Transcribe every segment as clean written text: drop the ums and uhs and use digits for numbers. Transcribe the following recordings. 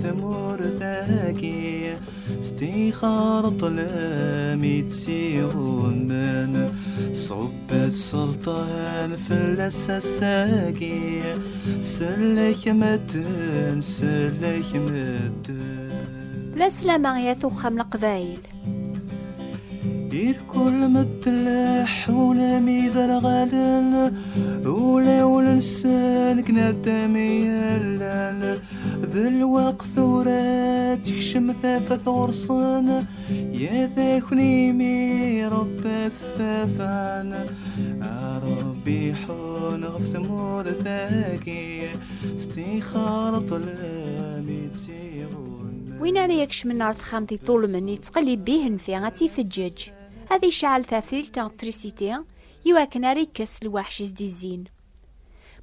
ثمور ثاقي استيخار ظلام يتسيغون من صب السلطان في الساقي سلك مدن سلك مدن. لا سلامة يا ثوخم القبايل دير كل متلح ونامي ذا الغلل ولا نسالك ندامي يلال ذا الوقت ورات تكشم ثافة غرصان يا ذاكني مي رب الثافان ربي حون غف ثمور ثاقي استيخار ظلامي تسيغون. وين ريكش من نار خامتي طول من يتقلب بيهن في غاتي في الجج هذه شعل ثافيل تغطريسيتي يواكن ريكس الوحش زديزين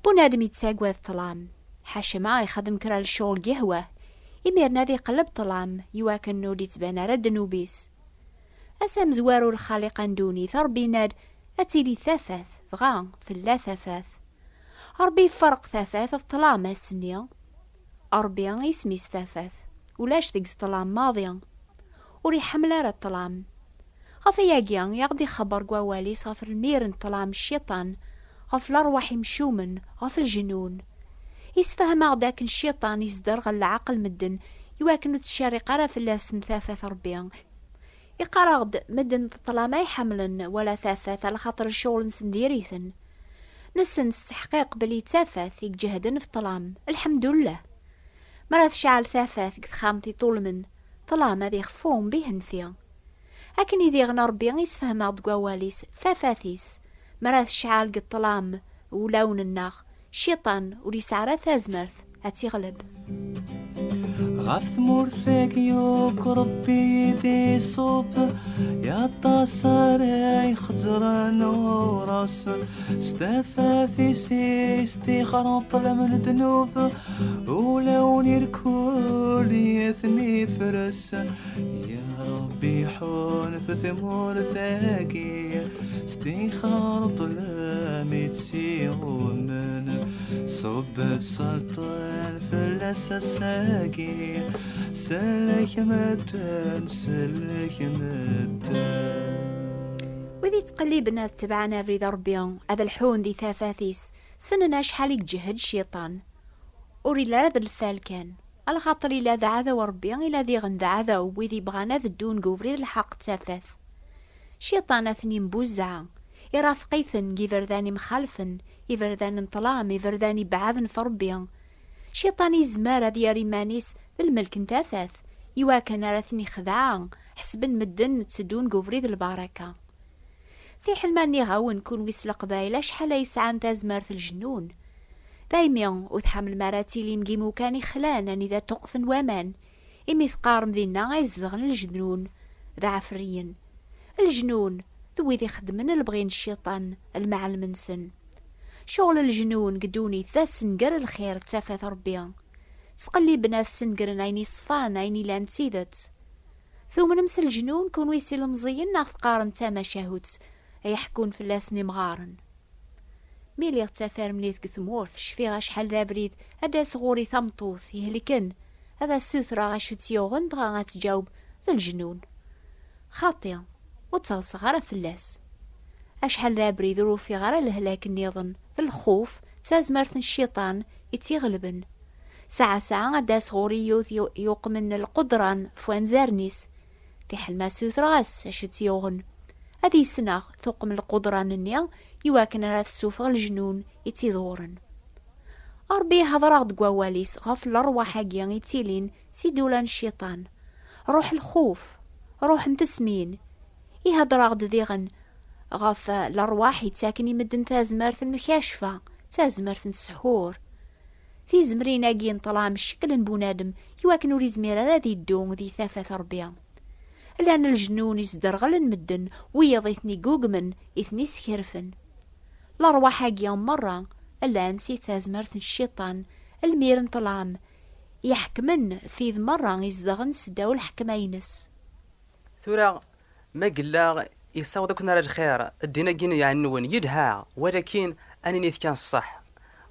بنادم يتساقوى الظلام حاشا ما يخدم كرا الشغل قهوة يميرنا ذي قلب ظلام يواكن نودي تبانا رد نوبيس أسام زوارو الخالق اندوني ثربي ناد أتيلي ثافاث فغان ثلا ثافاث أربي فرق ثافاث في ظلام السنية أربي يسميس ثافاث ولاش ذيك الظلام ماضية وري حملة الظلام غف ياقيان يغدي خبر قوالي صافر الميرن ظلام الشيطان غف الأرواح مشومن غف الجنون يسفهم عداك الشيطان يصدر غل عقل مدن يواكنو تشاري قرا في اللاسن ثافاث ربيان يقرغد مدن ظلاماي حملن ولا ثافاث على خاطر الشغل نسنديريثن نسن استحقاق بلي تافاث يجهدن في طلام الحمد لله مرات شعل ثافاث خامتي طول من طلام هذي خفوم بيهن فيها لكن إذا غنى ربي يسفهم عض قواليس ثافاثيس مرات شعل قد طلام ولون الناخ شيطان ولي سعرة ثازمرث هتغلب غف ثمور ثاقيوك ربي دي صوب يا طاساري خزران وراس استفاثي سيستي خرط من الدنوب ولون يركول يثني فرس يا ربي حون في ثمور ثاقي استيخار ظلامي تسيغون من صب السلطان في الساقي سلك مدن سلك مدن. وذي تقليبنا تبعنا فريد ربيان هذا الحون ذي ثافاثيس سننا شحال يجهد الشيطان وري لرد الفال كان على خاطر إلا ذا عذا وربيان إلا ذي غن ذا عذا وذي بغانا ذدون قوفريد الحق تافاث شيطان اثنين بوزعا يرافقيثن يفرداني مخالفن يفردان طلام يفرداني بعاذن فربيان شيطاني زمارة دياري مانيس بالملك نتاثاث يواكن راثني خذعان حسبن مدن تسدون قوفريد البركة في حلماني غاون كون ويسل قبايل شحال يسعان تازمارث الجنون دايميا وتحمل مراتي لي مقيمو كاني خلان اني ذا تقثن وامان امي ثقارم ذينا يزدغن الجنون ذا عفريا الجنون ذوي ذي خدمن البغين الشيطان المعلم نسن شغل الجنون قدوني ذا سنقر الخير تافاث ربيا تقلي بنات سنقر عيني صفان عيني لان تيدت ثم نمس الجنون كون ويسي المزيين ناخذ قارن تاما شاهوت يحكون في اللاسني مغارن ميلي غتافار مليث كثمورث شفيغا شحال ذا بريد هدا صغوري ثمطوث يهلكن هذا السوثرا غاشو تيوغن بغا غتجاوب ذا الجنون خاطية وتصغص غارة فلاس أشحال ذا بريد روفي غارة الهلاك النيظن ذا الخوف تازمرث الشيطان يتيغلبن ساعة ساعة غدا صغوري يوث يوقمن القدران فوان زارنيس في حل ما سوثرا غاس أشو تيوغن هذه سنة ثقم القدران النيا يواكن راث سوفغ الجنون يتيذورن أربي هضراغ دقواليس غف الأرواح حقيا يتيلين سيدولان الشيطان روح الخوف روح نتسمين يهضراغ دذيغن غف الأرواح يتاكن يمدن تازمارث المكاشفة تازمارث السحور في زمرين اجين طلام الشكل بونادم يواكن وري زميرا راذي الدون ذي ثافة ربيع لأن الجنون يصدر غلن مدن ويض إثني قوقمن إثني سكرفن الأرواح اجيان مرة ألا نسي ثازمرث الشيطان الميرن طلام يحكمن في ذ مرة يصدغن سداو الحكمينس ثورا ما قلا يساوض كنا راج خير الدينا جينو يعنون يدها ولكن أنا نيث كان الصح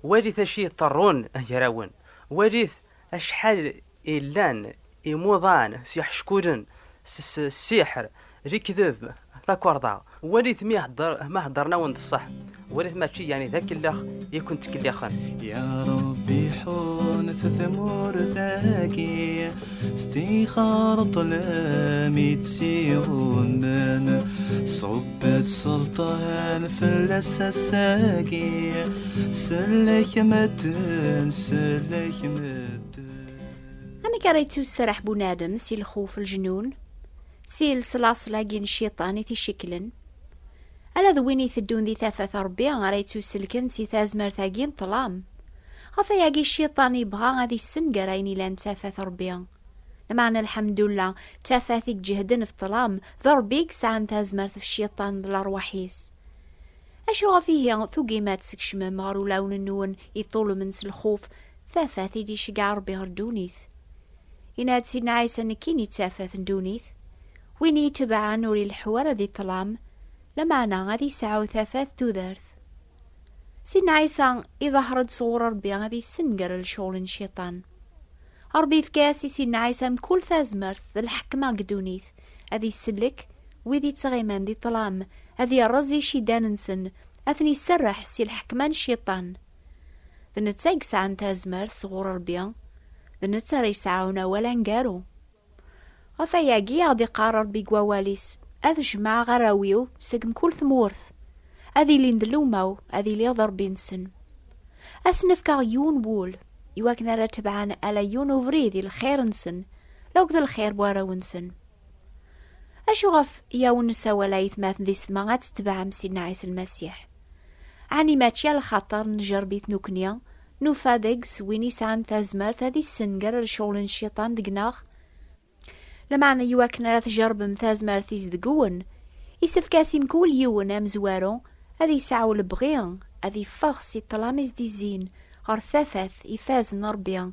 وريث شي طرون يراون وريث أشحال إلان إموضان سيحشكودن السحر ركذب ذاكوردا وليث ما هضرنا وند الصح وليث ماشي يعني ذاك الله يكون تكليخن. يا ربي حون في ثمور ذاكي استيخار طلامي تسيغون من صب السلطان في الأساساكي سلك مدن سلك مدن. أما كريتو السرح بنادم سي الخوف الجنون سي الصلاص لاقين الشيطان في شكل ألا ذويني ثدون ذي ثافث ربي غريتو سلكن سي ثازمر ثاقين طلام غفا ياقي الشيطان يبغى غادي السن قرايني لان ثافث ربي لمعنى الحمد لله ثافثك جهدن في طلام ضربيك سعان ثازمر في الشيطان ذل أرواحيس أشو غفيه ثوقيمات سكشم مغرو لون النون يطولو من الخوف ثافثي دي شقع ربي غردونيث إناد سيدنا عيسى نكيني تافث ندونيث ويني يتبع نوري الحوار ذي طلام لمعنى غادي ساعو ثافث تودرث سيدنا عيسى إظهرت صور ربي غادي السنقر لشغل الشيطان ربي في كاسي سيدنا عيسى مكل ثازمرث الحكمة قدونيث أذي السلك وذي تغيمان ذي طلام أذي الرزي شيدان نسن أثني السرح سي الحكمان الشيطان ذن تسايق سعان ثازمرث صغور ربي ذن تساري ساعونا ولا نقارو غفا ياقي غادي قرر بيقواليس أذ جماعة غراويو سقم كل ثمورث أذي اللي ندلوماو أذي اللي يضر بينسن أسنفكا يون بول يواكنا رتبعان ألا يون وفريدي الخير نسن لو كذا الخير بوارا ونسن أشو غف ياون نسا ولا يثماث ذي سماغات تتبع مسيدنا عيسى المسيح عني ماتشي الخطر نجربيت نوكنيا نوفادق سويني سعان ثازمرت هذي السنقر لشغل الشيطان دقناغ لمعنى يواكنا راه تجرب مثاز مارثيز دقون يسفكاسي مكول يون امزوارو هذي ساعو البغيان هذي فخصي طلاميز دي زين غار ثافث يفاز نربيان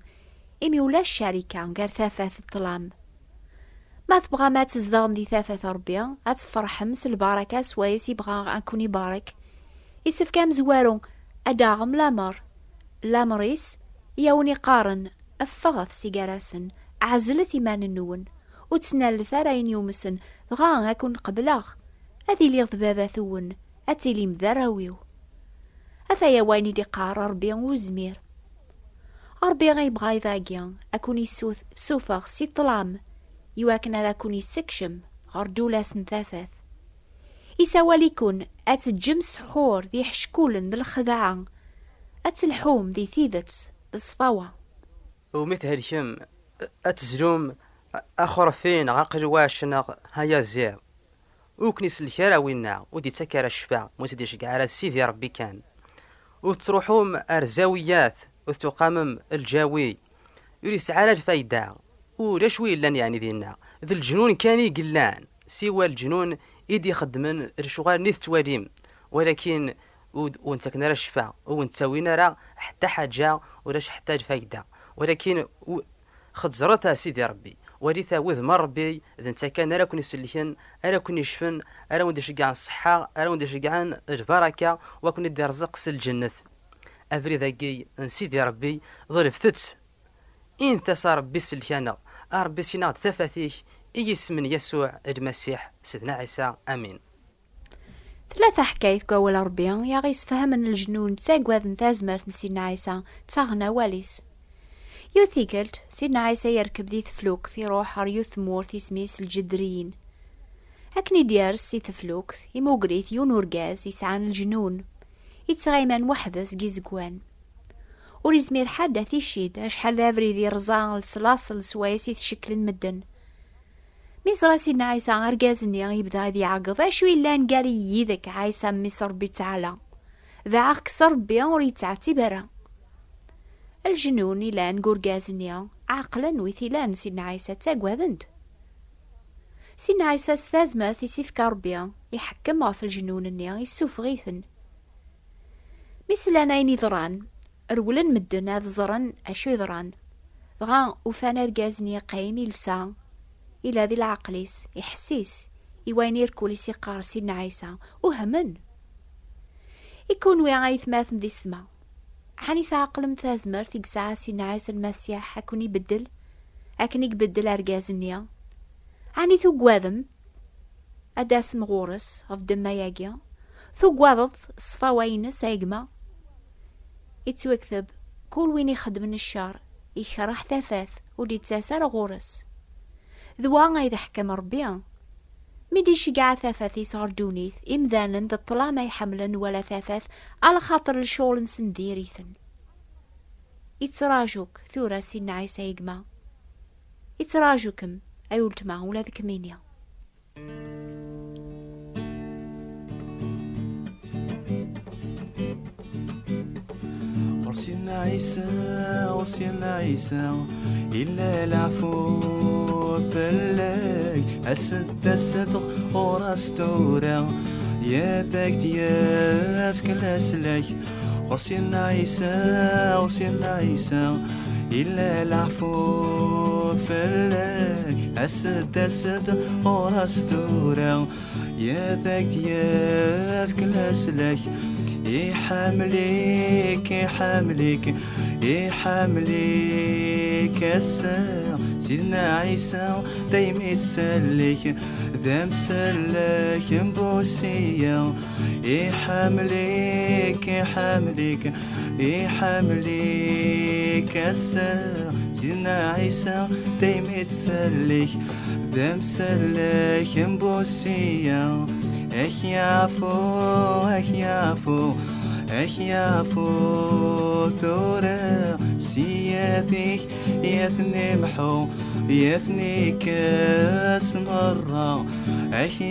إمي ولا الشركة غير ثافث الطلام ما تبغى ما تزدغم دي ثافث ربيان أتفرح مس البركة سوايس يبغى أكون يبارك يسفكا مزوارو أداغم لامريس يوني قارن أفغث سيجاراسن عزلت إيمان النون وتسنال ثارين يومسن غا أكون قبلاغ أذي لي ضبابا ثون أتي لي مذراويو أثايا ويني دي قار ربي وزمير ربي غيبغا يضاقيا أكون سوفاغ سي طلام يواكن على كوني سكشم غار دولاس نثاثاث يساوى ليكون أتجم سحور ذي حشكولن ذي الخدعة أتلحوم ذي ثيذت الصفاوة ومثل هالشم أتزلوم أخر فين عقل واشنا هيا زير وكنيس الكرا وينا ودي تكر الشفاع مسديش على سيدي ربي كان وتروحوم أرزاويات وتقامم الجاوي يري سعالة فايدة ولا شوي لان يعني دينا ذا الجنون كان يقلان سوى الجنون إيدي خدمن الشغال نيث تواليم ولكن وانت كنا الشفاع وانت وين راه حتى حاجة ولاش حتى فايدة ولكن خد زرتها سيدي ربي وليثا وذ مربي إذا انت كان أرا كوني سليكن أرا كوني شفن أرا وندش كاع الصحة أرا وندش كاع البركة وكوني دي رزق سالجنة أفري ذاكي سيدي ربي ظرفتت إنت صار ربي سلكانا ربي سينا ثفاثيك اسم يسوع المسيح سيدنا عيسى آمين. ثلاثة حكاية قول ربيان يا غيس فهم من الجنون تاقوذ نتاز مرت سيدنا عيسى تاغنا واليس يوثي قلت سيدنا عيسى يركب ذي ثفلوك في روح يوث مورث يسميس الجدريين أكني ديارس سي ثفلوك يموقريث يونورقاز يسعان الجنون يتغيمان وحدث جيزقوان وريزمير حدث يشيد أشحال ذافري ذي رزان السلاصل سوايسي شكل مدن ميزرا سيدنا عيسى غرقازني يبدا ذي عقض أشو إلا نقالي يذك عيسى مصر بتعالى ذا عكسر بيان وريتعتي برا الجنون إلان قرقازنيا عقلا وثيلان سيدنا عيسى تاقوذند سيدنا عيسى استازمة ثيسيف كاربيا يحكم في الجنون النيا يسوف غيثن مثل نايني ضران رولن مدن هذا زرن أشو ضران غا وفانا رقازنيا قايم يلسا إلى ذي العقليس يحسيس يوين يركوليس يقار سيدنا عيسى وهمن يكون ويعايث ماثن ذي السما حاني ثاقل مثازمر ثيق ساعة سيدنا عيسى المسيح حكون يبدل أكن يقبدل أرقاز النيا عني ثو قواذم أداس مغورس غف دما ياقيا ثو قواضض صفا وينس أيقما يتوكثب كل وين يخدم من الشار يشرح ثاثاث ودي تساسر غورس ذوان إذا حكم ربيا ميديش قاع ثاثاث يصار دونيث إمذانا ذا الطلا ما يحملن ولا ثاثاث على خاطر الشغل نسنديريثن يتراجوك ثورة سين عيسى يقما يتراجوكم أيولت معه ولا ذك مينيا ورسلنا عيسى إلا العفو فلاي أسد الصدق ورستورا يا ذاك دياف كلا سلاك ورسلنا عيسى إلا العفو فلاي أسد الصدق ورستورا يا ذاك دياف كلا سلاك يحمليك الساعة سيدنا عيسى دايم يتسلك ذا مسلك مبوسية يحمليك الساعة سيدنا عيسى دايم يتسلك ذا مسلك مبوسية اخ يعفو ثورة سياثيك يثني محو يثني كاس مرة اخ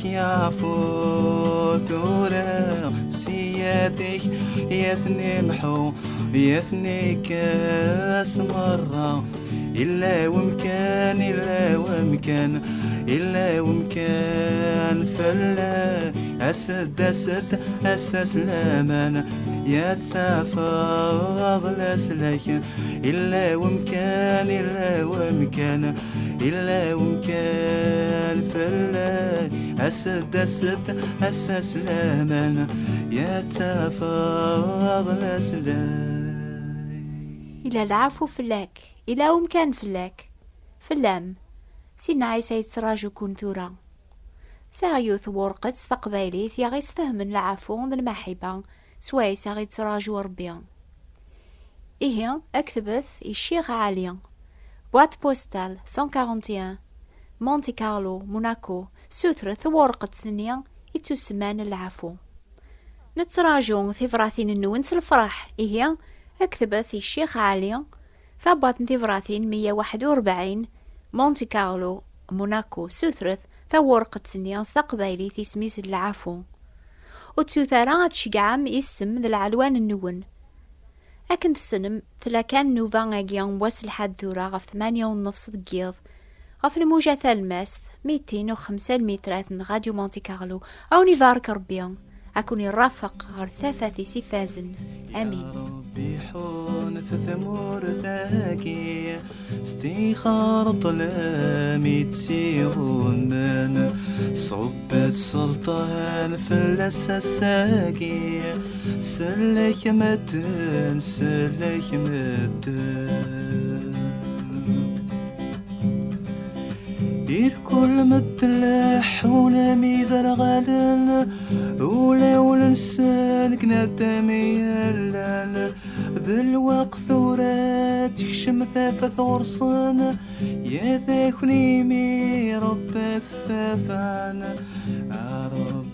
يعفو ثورة سياثيك يثني محو يثني كاس مرة إلا ومكان فلا أسد لامان يا تسافض لسلك إلا ومكان فلا أسد لامان يا تسافض لسلك إلى العفو فلاك إلى ومكان فلاك فلام سينا عيسى يتراجو كنتورا ساغيو ثورقت تقبايليث يا غيس فهم العفو ذا المحبة سواي ساغي تراجو ربيا إيه أكتبث الشيخ عالية بوات بوستال 141 مونتي كارلو موناكو سوثر ثورقت سنيا يتسمان العفو نتراجو ثفراثين النونس الفرح إيه أكتبث الشيخ عالية ثبت ثفراثين 141 مونتي كارلو موناكو سوثرث ثورقة سنيا استقبايلي تسميس العفو وتسوثارات شقعام اسم ذا العلوان النون أكن تسنم ثلاكان نوفان أجيان واسل حد ثورا غف 8.5 دقيقة غف الموجة الماس 205 مترات غاديو مونتي كارلو أو نيفارك ربيان أكون الرافق غرثافة سفازن آمين بيحون في ثمور ثاقي استيخار طلامي تسيغون من صبت سلطان في الساقي سلك مدن دير كل متلح ونامي ذا الغلل ولا نسالك ندامي يلال ذا الوقت ثورات يخشم ثافة ثورصان يا ذاك نيمي رب الثافان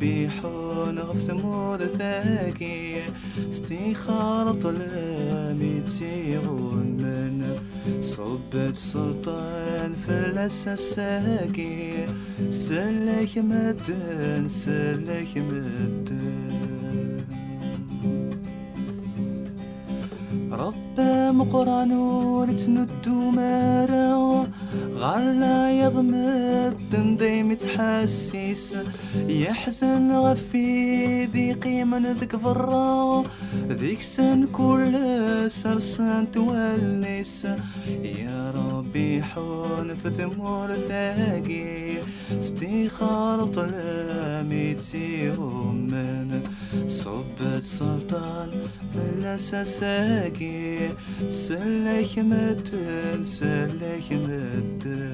ربي حون غف ثمور ثاقي استيخار طلامي تسيغون من صبت سلطان في الساقي سلك مدن رب مقرانون تندو مارا غالا يضمد دايم تحسيس يحزن غفي ذي قيمة ذيك برا ذيك سن كل سرسان تولنس يا ربي حون في ثمور ثاقي استخار طلامي تسيهم من صبت سلطان فلسساقي سلك متن سلك متن